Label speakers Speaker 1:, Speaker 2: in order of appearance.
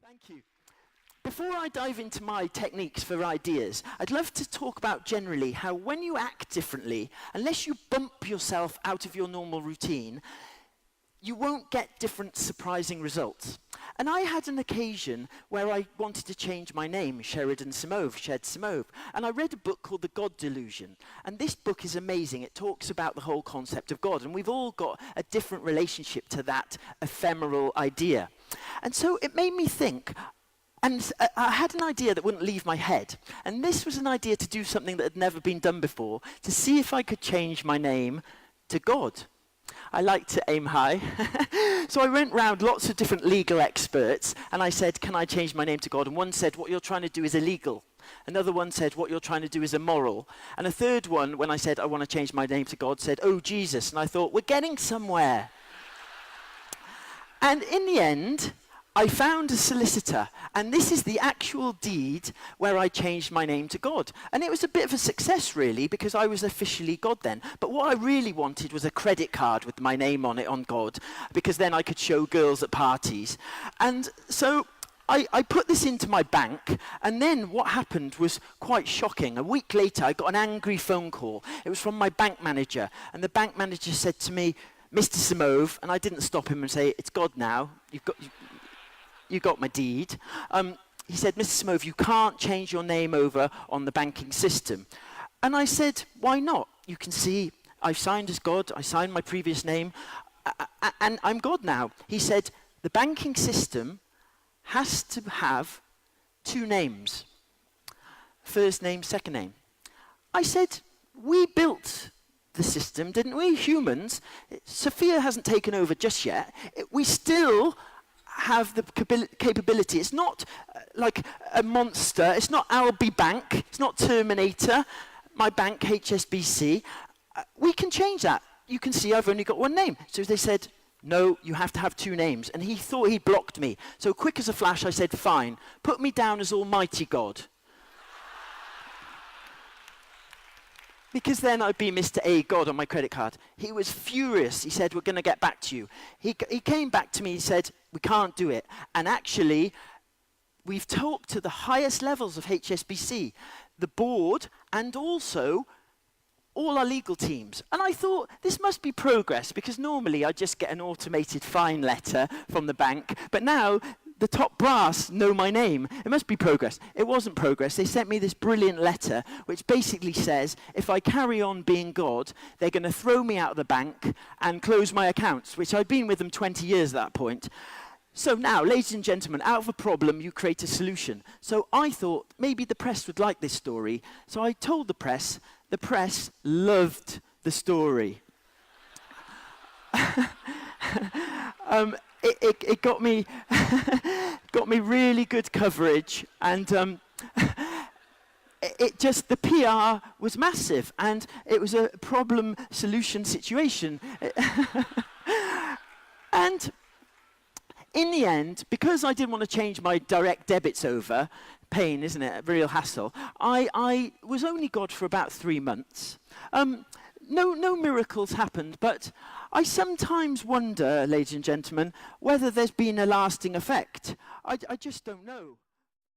Speaker 1: Thank you. Before I dive into my techniques for ideas, I'd love to talk about generally how when you act differently, unless you bump yourself out of your normal routine, you won't get different surprising results. And I had an occasion where I wanted to change my name, Shed Simove, and I read a book called The God Delusion. And this book is amazing. It talks about the whole concept of God, and we've all got a different relationship to that ephemeral idea. And so it made me think, and I had an idea that wouldn't leave my head. And this was an idea to do something that had never been done before, to see if I could change my name to God. I like to aim high. So I went round lots of different legal experts and I said, can I change my name to God? And one said, what you're trying to do is illegal. Another one said, what you're trying to do is immoral. And a third one, when I said, I want to change my name to God, said, oh, Jesus. And I thought, we're getting somewhere. And in the end, I found a solicitor, and this is the actual deed where I changed my name to God. And it was a bit of a success, really, because I was officially God then. But what I really wanted was a credit card with my name on it, on God, because then I could show girls at parties. And so I put this into my bank, and then what happened was quite shocking. A week later, I got an angry phone call. It was from my bank manager, and the bank manager said to me, Mr. Simove, and I didn't stop him and say, it's God now, you got my deed. He said, Mr. Simove, you can't change your name over on the banking system. And I said, why not? You can see I've signed as God, I signed my previous name, and I'm God now. He said, the banking system has to have two names. First name, second name. I said, we built the system, didn't we, humans? Sophia hasn't taken over just yet. We still have the capability. It's not like a monster. It's not Albi Bank. It's not Terminator. My bank, HSBC. We can change that. You can see I've only got one name. So they said, no, you have to have two names. And he thought he blocked me. So quick as a flash, I said, fine. Put me down as Almighty God. Because then I'd be Mr. A God on my credit card. He was furious. He said, we're going to get back to you. He came back to me, he said, we can't do it. And actually, we've talked to the highest levels of HSBC, the board, and also all our legal teams. And I thought, this must be progress, because normally I just get an automated fine letter from the bank. But now, the top brass know my name. It must be progress. It wasn't progress. They sent me this brilliant letter, which basically says, if I carry on being God, they're going to throw me out of the bank and close my accounts, which I'd been with them 20 years at that point. So now, ladies and gentlemen, out of a problem, you create a solution. So I thought maybe the press would like this story. So I told the press loved the story. It got me got me really good coverage, and it just, the PR was massive, and it was a problem solution situation. And in the end, because I didn't want to change my direct debits over, pain, isn't it? A real hassle. I was only God for about 3 months. No miracles happened, but I sometimes wonder, ladies and gentlemen, whether there's been a lasting effect. I just don't know.